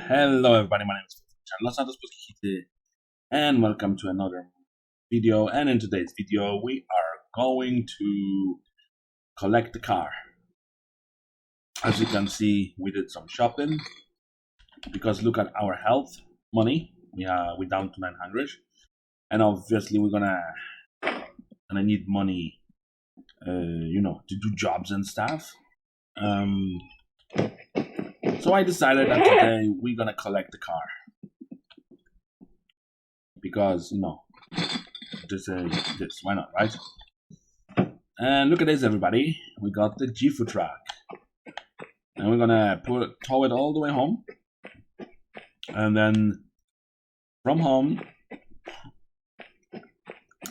Hello everybody, my name is Los Santos and welcome to another video. And in today's video we are going to collect the car. As you can see, we did some shopping because look at our health money. We're down to 900, and obviously we're gonna need money, to do jobs and stuff. So I decided that today we're gonna collect the car because this why not, right? And look at this, everybody. We got the G4 truck, and we're gonna tow it all the way home, and then from home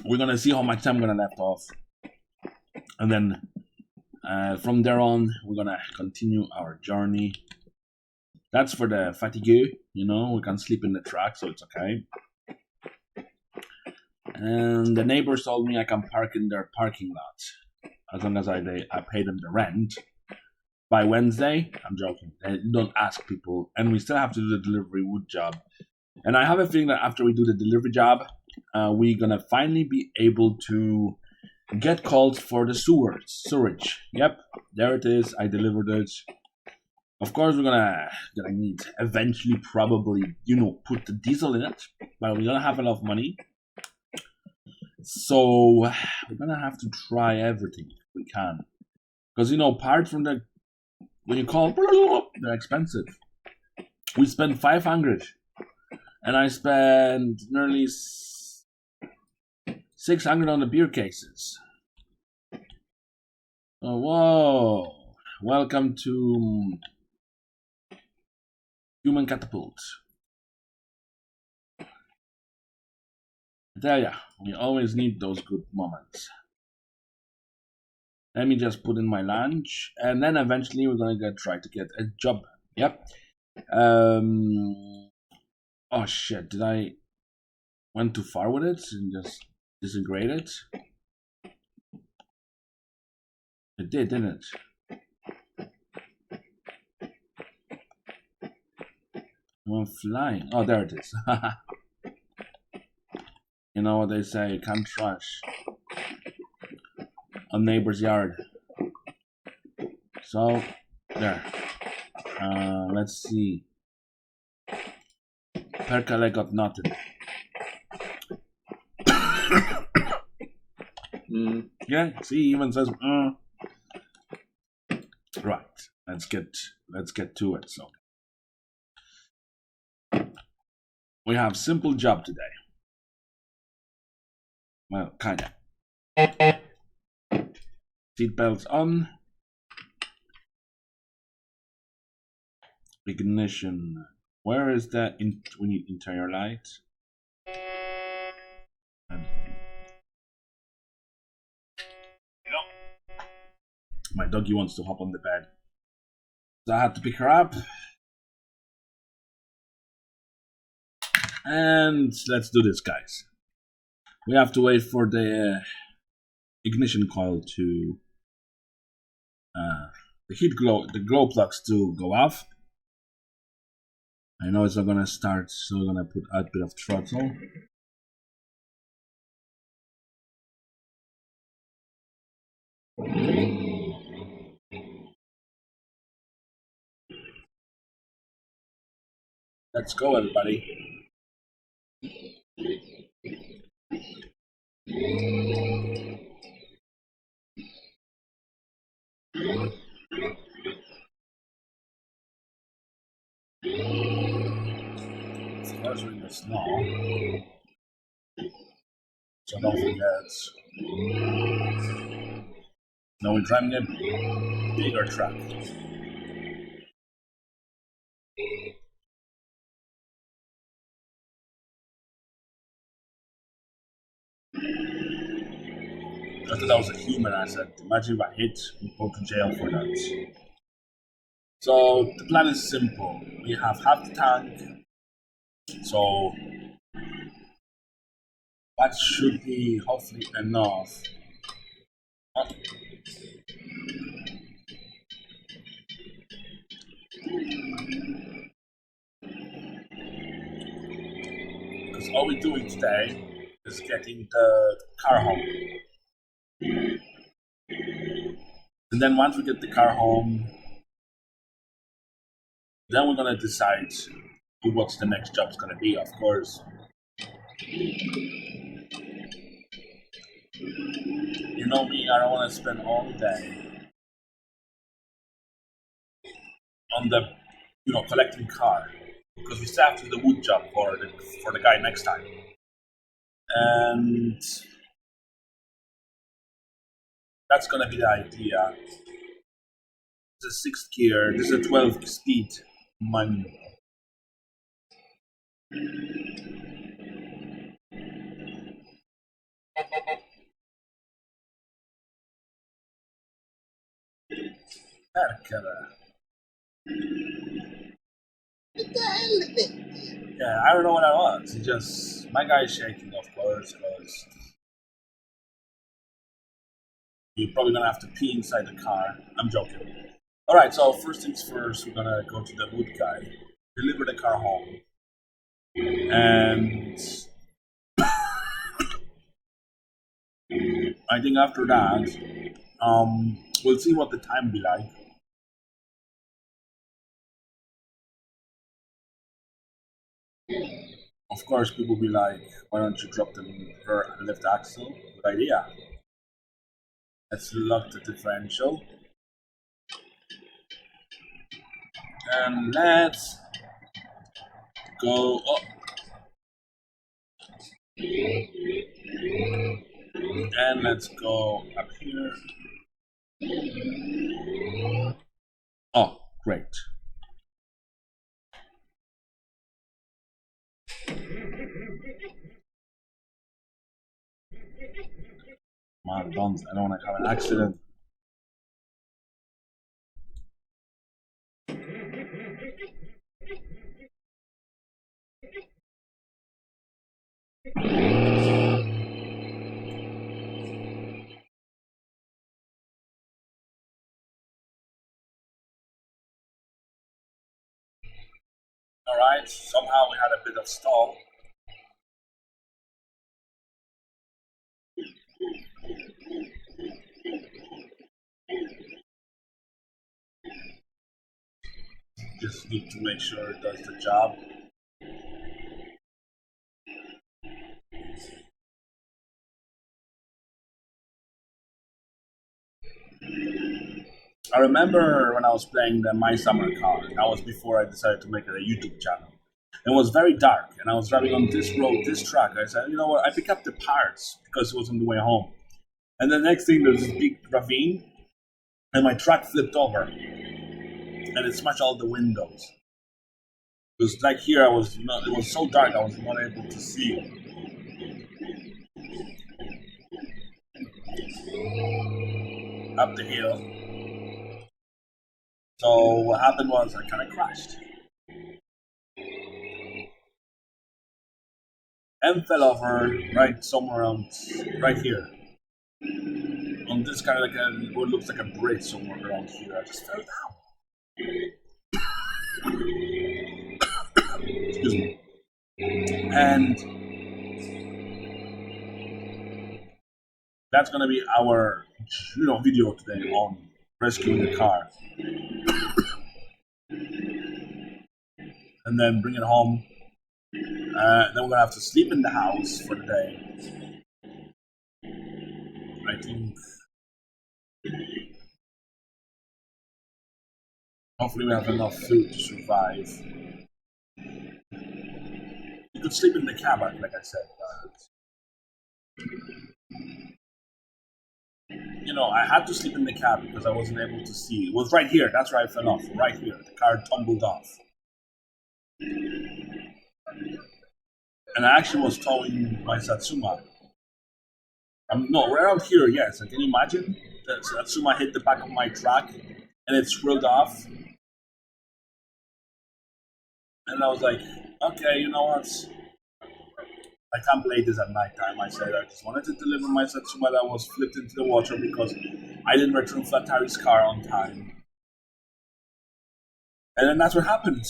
we're gonna see how much time we're gonna left off, and then from there on we're gonna continue our journey. That's for the fatigue, we can sleep in the truck, so it's okay. And the neighbors told me I can park in their parking lot as long as I pay them the rent by Wednesday. I'm joking. They don't ask people, and we still have to do the delivery wood job. And I have a feeling that after we do the delivery job, we're gonna finally be able to get calls for the sewage. Yep, there it is. I delivered it. Of course, we're gonna need eventually probably put the diesel in it, but we're gonna have enough money, so we're gonna have to try everything we can, because parts from when you call, they're expensive. We spent 500, and I spent nearly 600 on the beer cases. Oh, whoa! Welcome to Human Catapult. I tell ya, we always need those good moments. Let me just put in my lunch, and then eventually we're gonna try to get a job. Yep. Oh shit! Did I went too far with it and just disintegrate it? It did, didn't it? I'm flying. Oh, there it is. You know what they say, you can't trash a neighbor's yard. So, there. Let's see. Perkele got nothing. Yeah, see, even says, Right, let's get to it. So, we have simple job today. Well, kinda. Seatbelts on. Ignition. Where is that? We need interior light. My doggy wants to hop on the bed, so I had to pick her up. And let's do this, guys. We have to wait for the ignition coil to the glow plugs to go off. I know it's not gonna start, so I'm gonna put a bit of throttle. Let's go, everybody. Of course, we're in the snow, so don't forget. Now we're driving a bigger truck. I thought that was a human asset. Imagine if I hit, we go to jail for that. So the plan is simple. We have half the tank, so that should be hopefully enough. Because all we're doing today is getting the car home. And then once we get the car home, then we're gonna decide what's the next job's gonna be, of course. You know me, I don't want to spend all day on the, collecting car, because we still have to do the wood job for the guy next time. And that's gonna be the idea. It's a 6th gear, this is a 12 speed manual. What the hell is it? Yeah, I don't know what that was. It's just, my guy's shaking, of course, because you're probably gonna have to pee inside the car. I'm joking. Alright, so first things first, we're gonna go to the wood guy, deliver the car home, and I think after that, we'll see what the time be like. Of course, people be like, why don't you drop the left axle? Good idea. Let's lock the differential. And let's go up. And let's go up here. Oh, great. Come on, I don't want to have an accident. Alright, somehow we had a bit of stall. Just need to make sure it does the job. I remember when I was playing the My Summer car, that was before I decided to make it a YouTube channel. It was very dark, and I was driving on this road, this track. I said, you know what, I picked up the parts because it was on the way home. And the next thing, there's this big ravine, and my truck flipped over, and it smashed all the windows. Because like here, it was so dark, I was not able to see. Up the hill. So what happened was I kind of crashed. And fell over right somewhere around, right here. On this kind of like what looks like a bridge somewhere around here. I just fell down. Excuse me. And that's gonna be our video today on rescuing the car. And then bring it home. Then we're gonna have to sleep in the house for the day. I think hopefully we have enough food to survive. You could sleep in the cab, like I said, but I had to sleep in the cab because I wasn't able to see. It was right here. That's where I fell off. Right here, the car tumbled off. And I actually was towing my Satsuma. No, we're out here, yes. And can you imagine? The Satsuma hit the back of my truck and it swirled off. And I was like, okay, you know what? I can't play this at night time. I said I just wanted to deliver my Satsuma that was flipped into the water because I didn't return Flatari's car on time. And then that's what happened.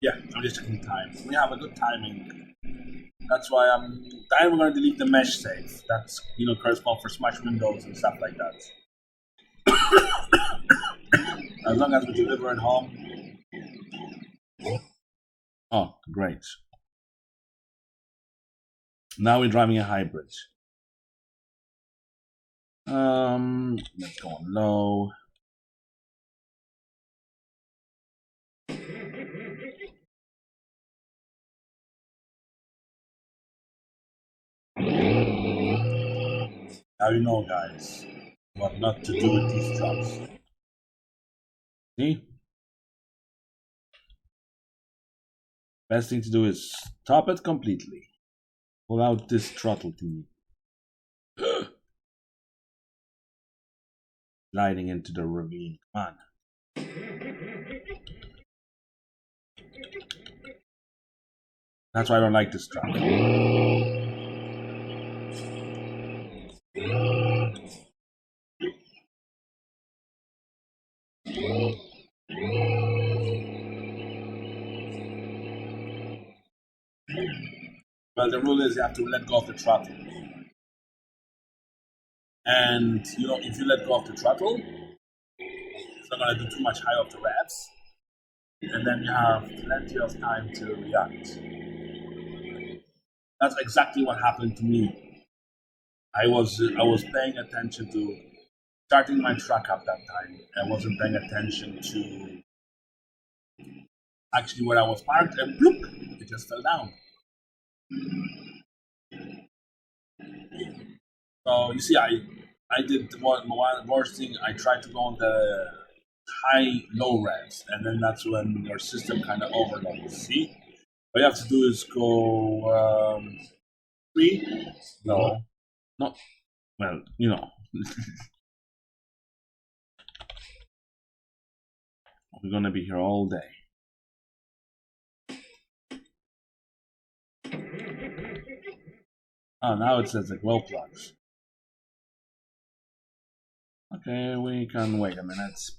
Yeah, I'm just checking time. We have a good timing. That's why I'm going to delete the mesh safe. That's correspond for smash windows and stuff like that. As long as we deliver at home. Oh, great. Now we're driving a hybrid. Let's go on low. Now you know, guys, what not to do with these trucks. See? Best thing to do is stop it completely. Pull out this throttle thingy. Gliding into the ravine. Come on. That's why I don't like this truck. Well, the rule is you have to let go of the throttle. And, if you let go of the throttle, it's not going to do too much high off the revs. And then you have plenty of time to react. That's exactly what happened to me. I was paying attention to starting my truck up that time. I wasn't paying attention to actually where I was parked, and bloop, it just fell down. So you see, I did one worst thing. I tried to go on the high-low revs, and then that's when your system kind of overloads. See, what you have to do is go 3. No, not well. We're gonna be here all day. Oh, now it says the glow plugs. Okay, we can wait a minute.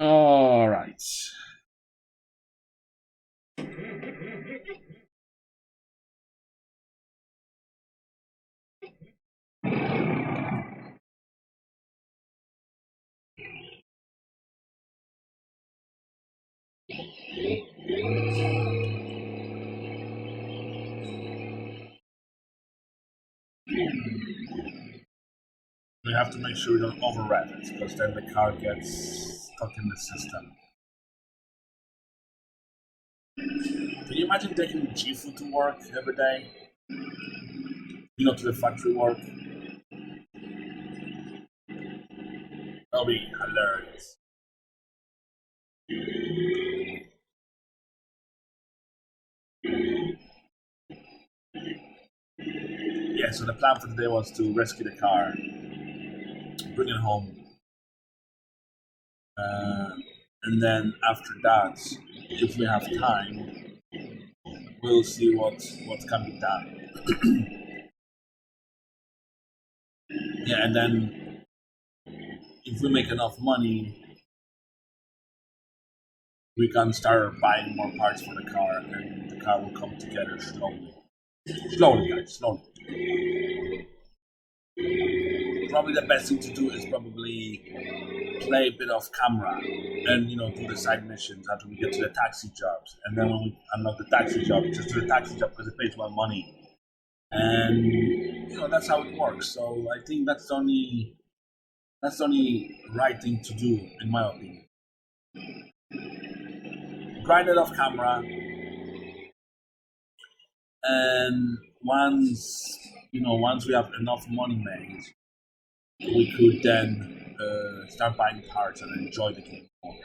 All right. We have to make sure we don't overrev it, because then the car gets stuck in the system. Can you imagine taking Jifu to work every day? To the factory work? That'll be hilarious. Yeah, so the plan for today was to rescue the car, bring it home, and then after that, if we have time, we'll see what can be done. Yeah, and then if we make enough money, we can start buying more parts for the car, and the car will come together slowly. Slowly, guys, slowly. Probably the best thing to do is probably play a bit of camera and do the side missions until we get to the taxi jobs, and then when we unlock the taxi job, just do the taxi job because it pays more money, and that's how it works. So I think that's the only right thing to do, in my opinion. Grind it off camera, and once we have enough money made, we could then start buying parts and enjoy the game more.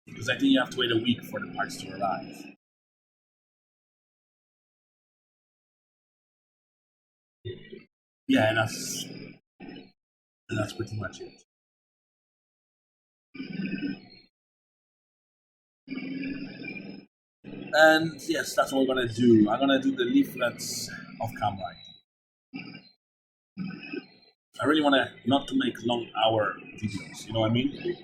Because I think you have to wait a week for the parts to arrive. Yeah, and that's pretty much it. And yes, that's what we're gonna do. I'm gonna do the leaflets of camera. I really wanna not to make long hour videos. You know what I mean?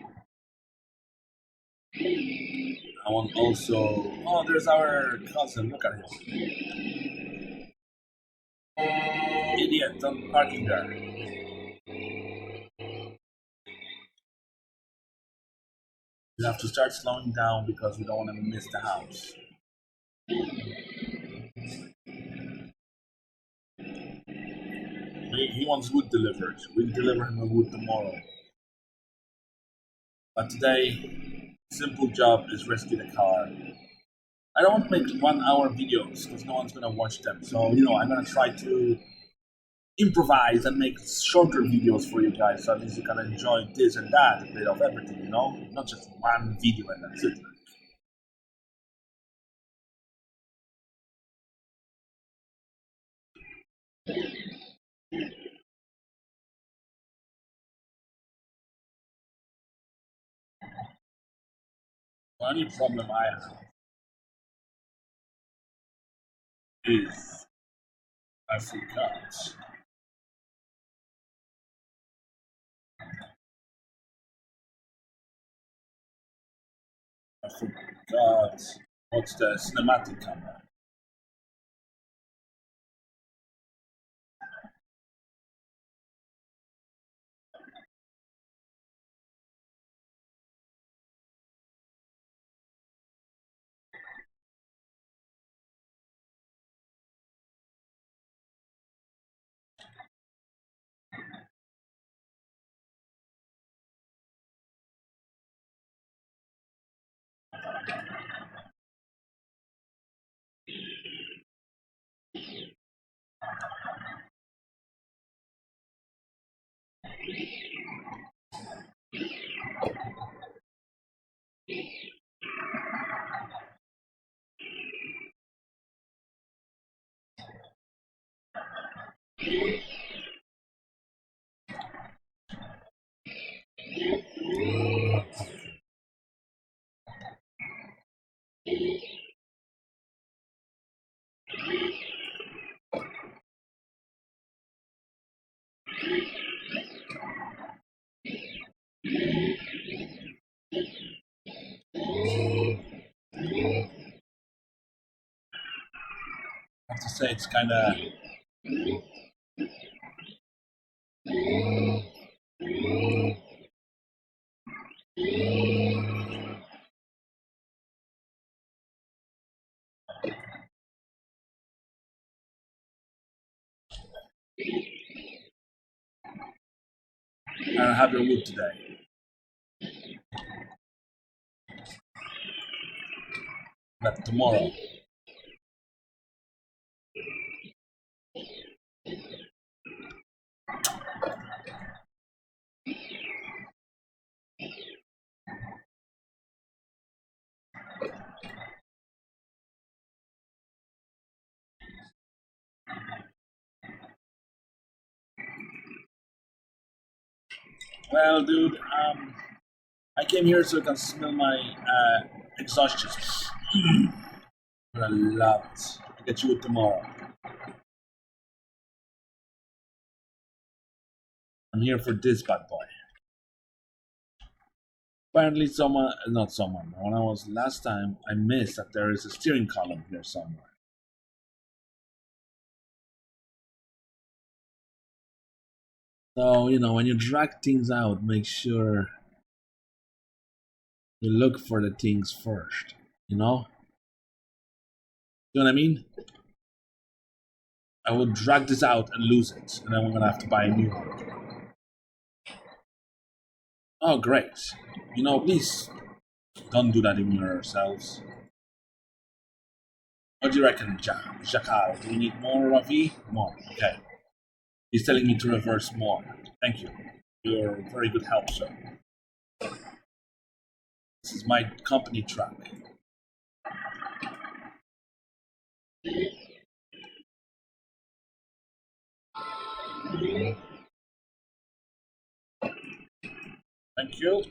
I want also. Oh, there's our cousin. Look at him. Idiot! I'm parking there. We have to start slowing down because we don't want to miss the house. He wants wood delivered. We'll deliver him the wood tomorrow. But today, simple job is rescue the car. I don't want to make 1 hour videos because no one's gonna watch them. So I'm gonna try to improvise and make shorter videos for you guys, so at least you can enjoy this and that, a bit of everything. Not just one video and that's it. The only problem I have is I forgot. I forgot what's the cinematic camera. I have to say it's kind of. I don't have your wood today, but tomorrow. Well, dude, I came here so I can smell my exhaustion. I love it. I'll get you wood tomorrow. I'm here for this bad boy. Apparently, not someone. When I was last time, I missed that there is a steering column here somewhere. So, when you drag things out, make sure you look for the things first. You know? You know what I mean? I will drag this out and lose it, and then we're gonna have to buy a new one. Oh, great. Please don't do that in yourselves. What do you reckon, Jackal? Do we need more Ravi? More. Okay. He's telling me to reverse more. Thank you. You're very good help, sir. This is my company truck. Thank you.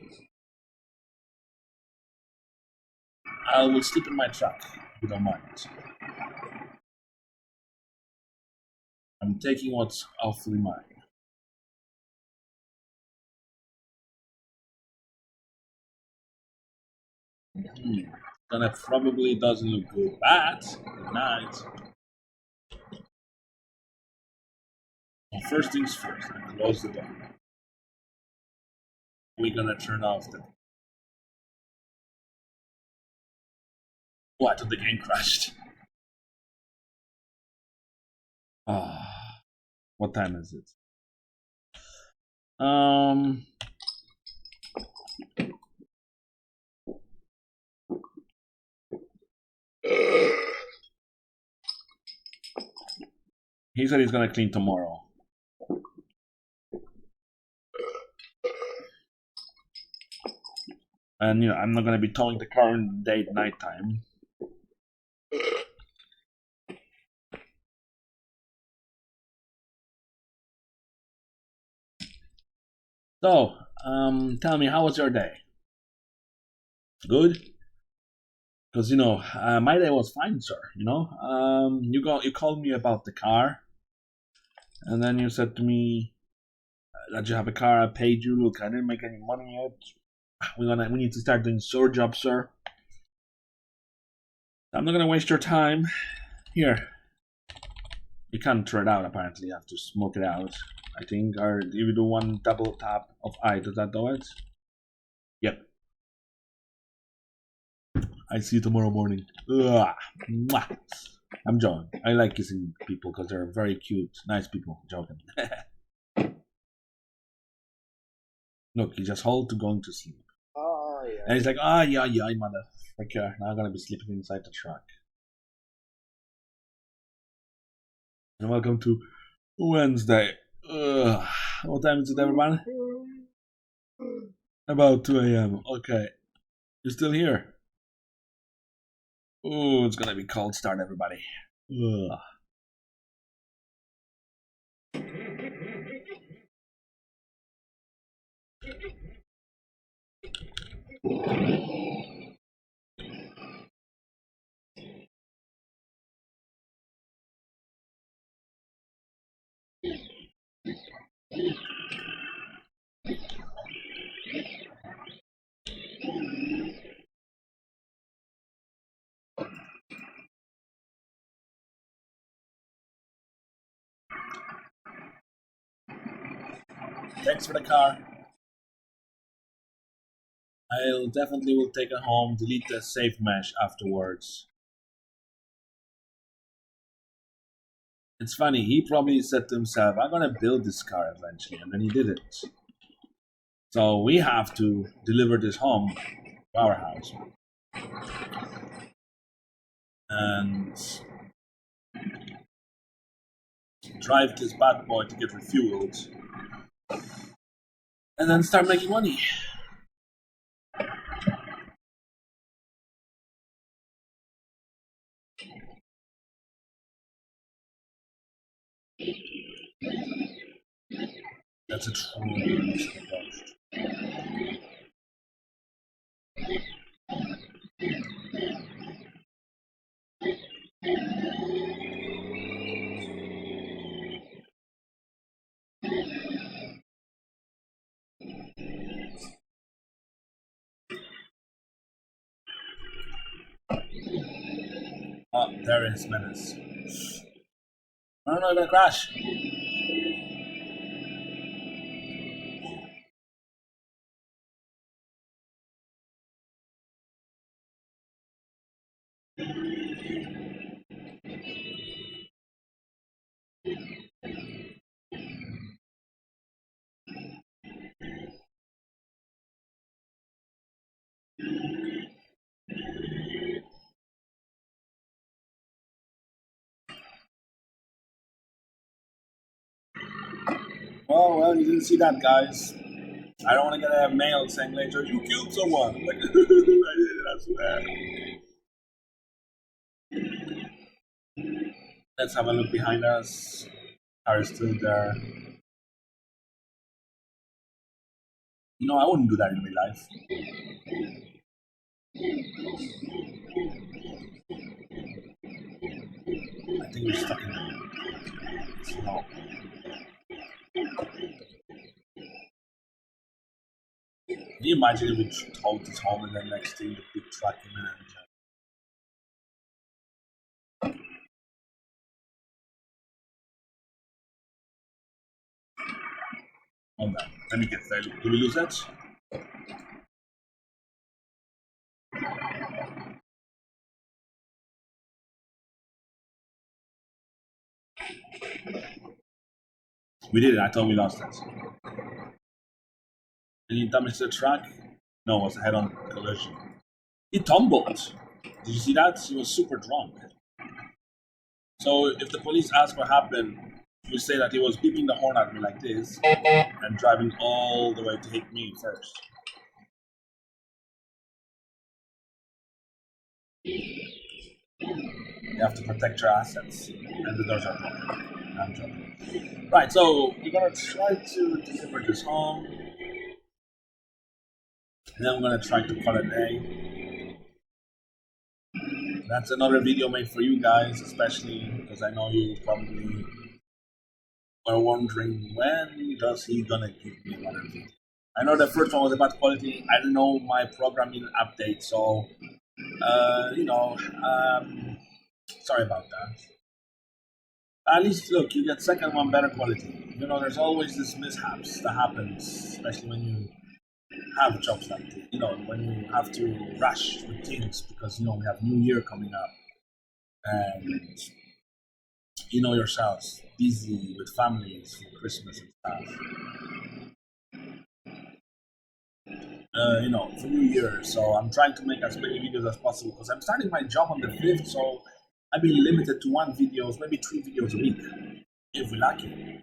I will sleep in my truck. If you don't mind. I'm taking what's awfully mine. Gonna probably doesn't look good. But good night. Well, first things first, I close the door. We're gonna turn off the. Oh, I thought the game crashed. Ah, what time is it? He said he's gonna clean tomorrow. And I'm not gonna be towing the car in the day at nighttime. So, tell me, how was your day? Good? Because my day was fine, sir. You called me about the car, and then you said to me that you have a car. I paid you. Look, I didn't make any money yet. We need to start doing your job, sir. I'm not gonna waste your time. Here, you can't throw it out. Apparently, you have to smoke it out. I think, or if you do one double tap of I, does that do it? Yep. I see you tomorrow morning. Ugh. Mwah. I'm joking. I like kissing people because they're very cute, nice people. Joking. Look, he just hold to going to sleep. Oh, yeah. And he's like, oh, yeah, motherfucker. Now I'm going to be sleeping inside the truck. And welcome to Wednesday. Ugh. What time is it, everyone? About 2 a.m. Okay. You're still here? Oh, it's going to be cold start, everybody. Ugh. Thanks for the car. I'll definitely will take it home, delete the safe mesh afterwards. It's funny, he probably said to himself, I'm gonna build this car eventually, and then he did it. So we have to deliver this home to our house. And drive this bad boy to get refueled. And then start making money. That's a true approach. Oh, there is menace. No, I'm gonna crash. Oh, well, you didn't see that, guys. I don't want to get a mail saying later, you killed someone. I'm like, I did it, I swear. Let's have a look behind us. Car is still there. I wouldn't do that in real life. he was stuck in the snow. Can you imagine if we towed his home and then next thing the big truck came in and oh man, let me get there. Did we lose that? We did it. I thought we lost it. Any damage to the track? No, it was a head-on collision. He tumbled. Did you see that? He was super drunk. So if the police ask what happened, we say that he was beeping the horn at me like this and driving all the way to hit me first. You have to protect your assets, and the doors are broken. I'm joking. Right, so we're gonna try to deliver this home, and then we're gonna try to call it a day. That's another video made for you guys, especially because I know you probably were wondering when does he gonna give me another video. I know the first one was about quality. I don't know my program needed update, so sorry about that. At least look, you get second one better quality. You know, there's always this mishaps that happens, especially when you have jobs like this. You know, when you have to rush with things because we have New Year coming up, and you know yourselves, busy with families for Christmas and stuff. For New Year, so I'm trying to make as many videos as possible because I'm starting my job on the 5th, so I'll be limited to 1 video, maybe 3 videos a week, if we're lucky.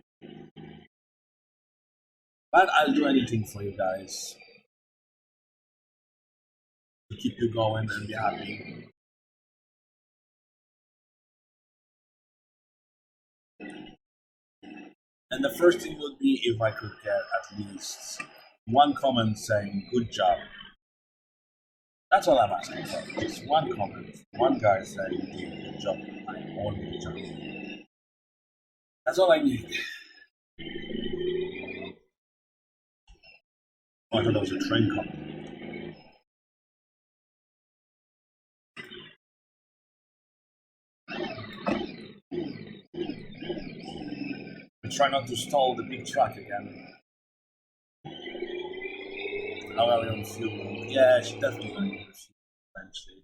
But I'll do anything for you guys to keep you going and be happy. And the first thing would be if I could get at least 1 comment saying, good job. That's all I'm asking for. Just 1 comment. 1 guy saying, good job. I only good job. That's all I need. Oh, I thought there was a train coming. I try not to stall the big truck again. How are we on fuel? Yeah, she definitely going to use fuel eventually.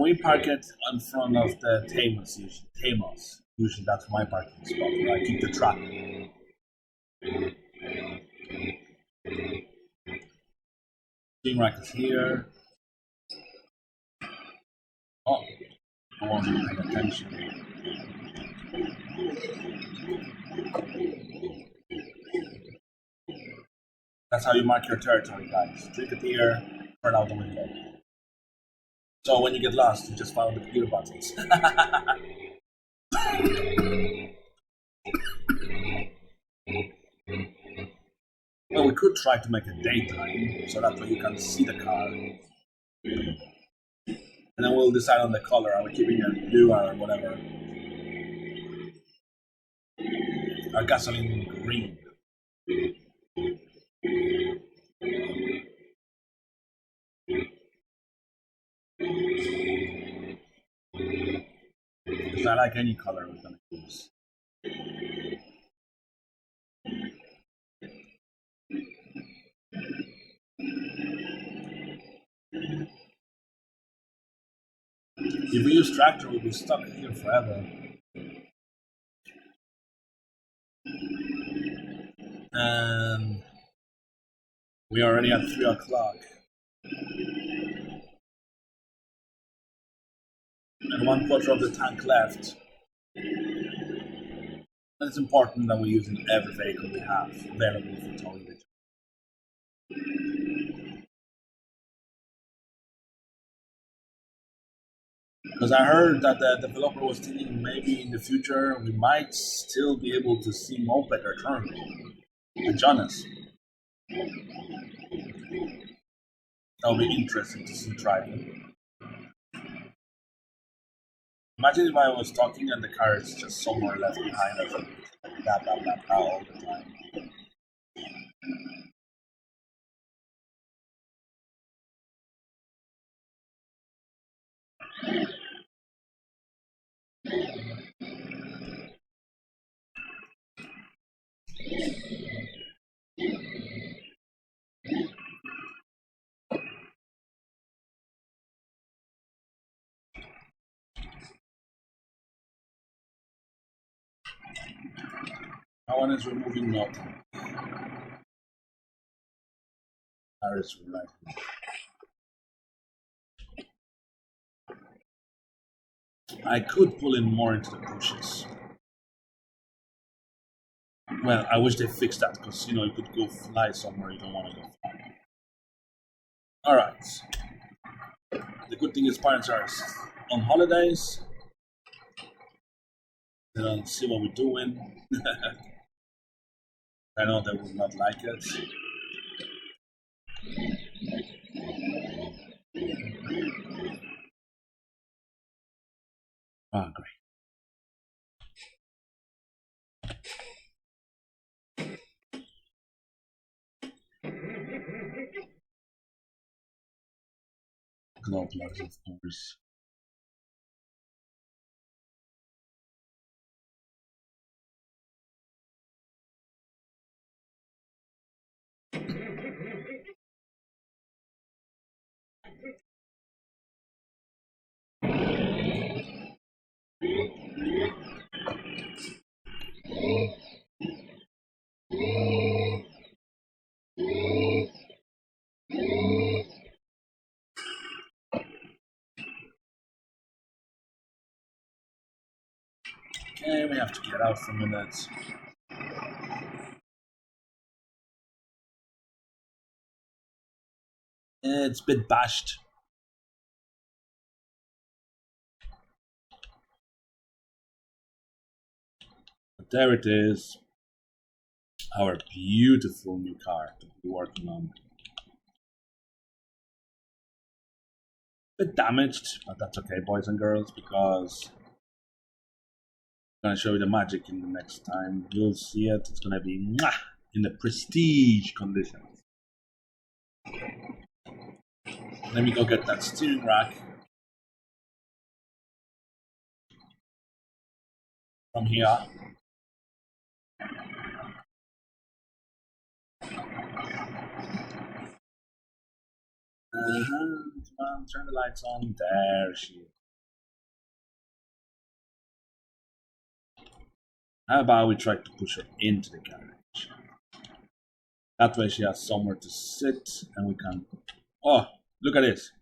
We park it in front of the Tamos usually. Tamos. Usually that's my parking spot where I keep the truck. Steam rack is here. Oh, I wasn't paying attention. That's how you mark your territory, guys. Drink a beer, turn out the window. So when you get lost, you just follow the beer buttons. Well, we could try to make it daytime, so that way you can see the car. And then we'll decide on the color. Are we keeping it blue or whatever? Or gasoline green? Because I like any color we're going to use. If we use tractor, we'll be stuck here forever. And we are already at 3 o'clock. And 1/4 of the tank left. And it's important that we're using every vehicle we have available for towing the job. Because I heard that the developer was thinking maybe in the future we might still be able to see moped return. And Jonas. That'll be interesting to see driving. Imagine if I was talking and the car is just somewhere left behind us, and like blah blah blah blah all the time. No one is removing nothing. Car is right. I could pull in more into the bushes. Well, I wish they fixed that because you could go fly somewhere you don't want to go fly. All right. The good thing is parents are on holidays. They don't see what we're doing. I know they would not like it. Oh, great. Glow plugs, of course. Okay, we have to get out for a minute. It's a bit bashed. But there it is. Our beautiful new car that we're working on. A bit damaged, but that's okay, boys and girls, because I'm gonna show you the magic in the next time. You'll see it. It's gonna be in the prestige condition. Let me go get that steering rack from here. Come on, turn the lights on. There she is. How about we try to push her into the garage? That way she has somewhere to sit and we can... Oh, look at this.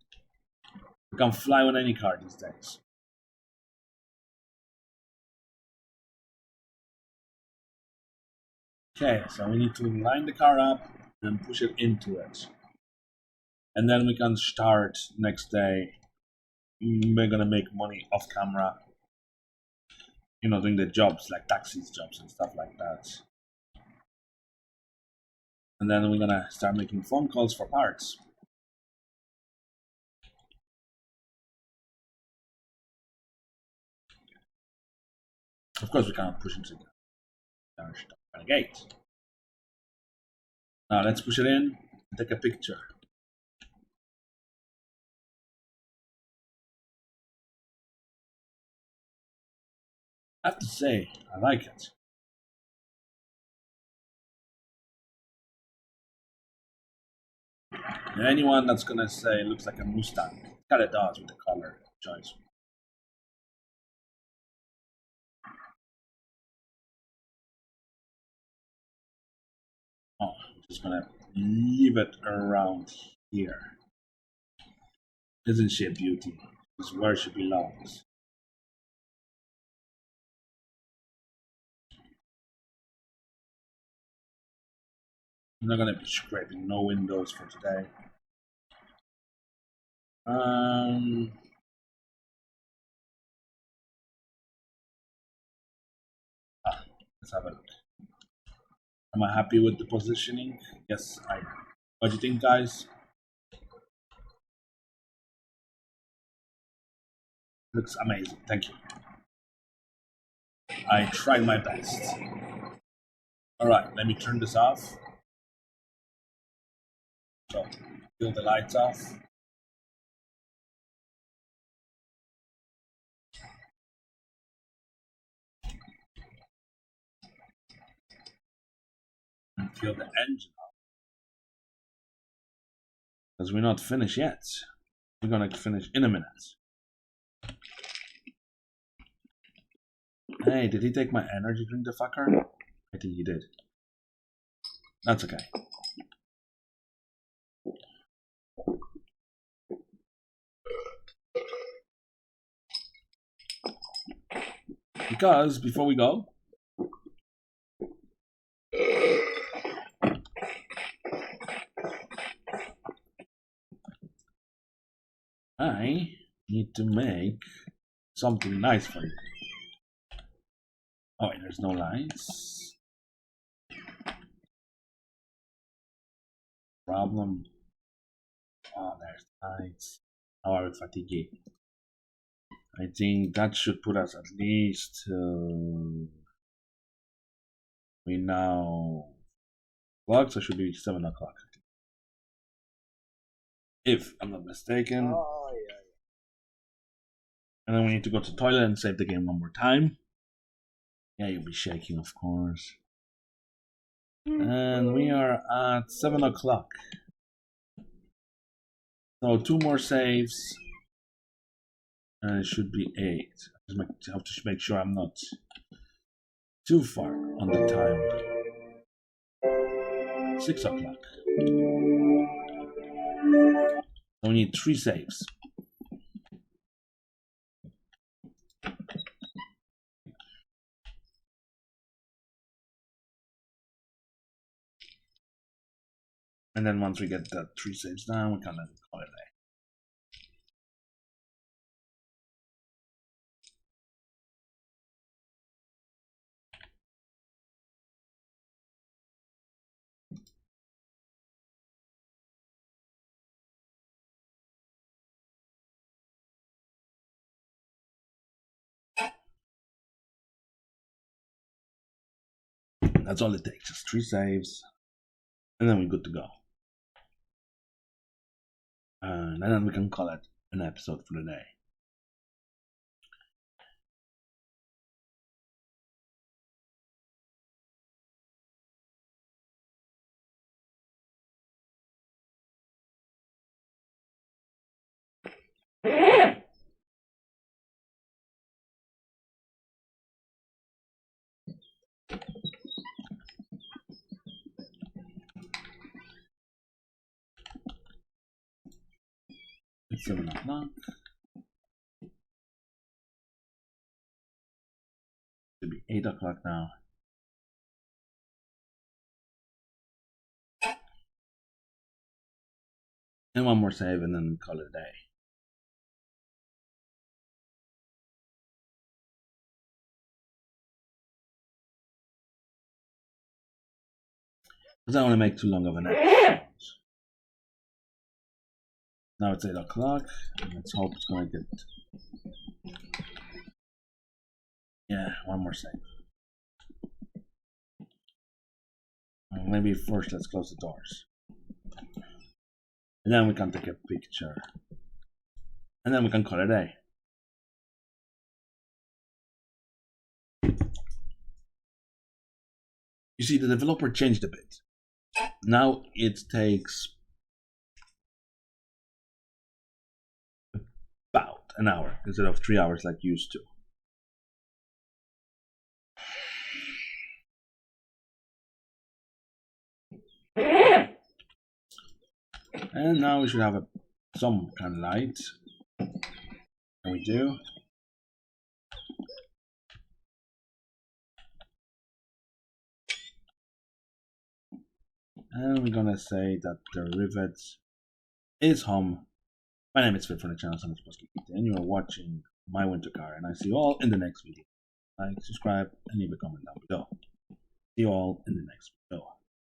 We can fly with any car these days. Okay, so we need to line the car up and push it into it. And then we can start next day. We're gonna make money off camera. Doing the jobs like taxis jobs and stuff like that. And then we're gonna start making phone calls for parts. Of course, we cannot push into the gate. Now let's push it in and take a picture. I have to say, I like it. And anyone that's gonna say it looks like a Mustang, it kinda does with the color choice. Oh, I'm just gonna leave it around here. Isn't she a beauty? It's where she belongs. I'm not gonna be scraping no windows for today. Let's have a look. Am I happy with the positioning? Yes, I am. What do you think, guys? Looks amazing. Thank you. I tried my best. Alright, let me turn this off. So, kill the lights off. And kill the engine off. Because we're not finished yet. We're gonna finish in a minute. Hey, did he take my energy drink, the fucker? I think he did. That's okay. Because, before we go, I need to make something nice for you. Oh, wait, there's no lights. Problem. Oh, there's lights. Oh, I'm fatigued. I think that should put us at least. We now. Clock, so it should be 7 o'clock. If I'm not mistaken. Oh, yeah. And then we need to go to the toilet and save the game one more time. Yeah, you'll be shaking, of course. And we are at 7 o'clock. So 2 more saves. And it should be 8. I have to make sure I'm not too far on the time. 6 o'clock. So we need 3 saves. And then once we get the 3 saves down, we can let it call it a day. That's all it takes, just 3 saves, and then we're good to go. And then we can call it an episode for the day. It's 7 o'clock. It'll be 8 o'clock now. And one more save, and then we call it a day. Because I don't want to make too long of an episode. Now it's 8 o'clock. Let's hope it's going to get. Yeah, one more save. Maybe first let's close the doors. And then we can take a picture. And then we can call it a day. You see, the developer changed a bit. Now it takes about an hour instead of 3 hours like used to. And now we should have some kind of light. And we do. And we're gonna say that the rivet is home. My name is Fit from the channel, and you are watching my winter car, and I see you all in the next video. Like, subscribe, and leave a comment down below. See you all in the next video.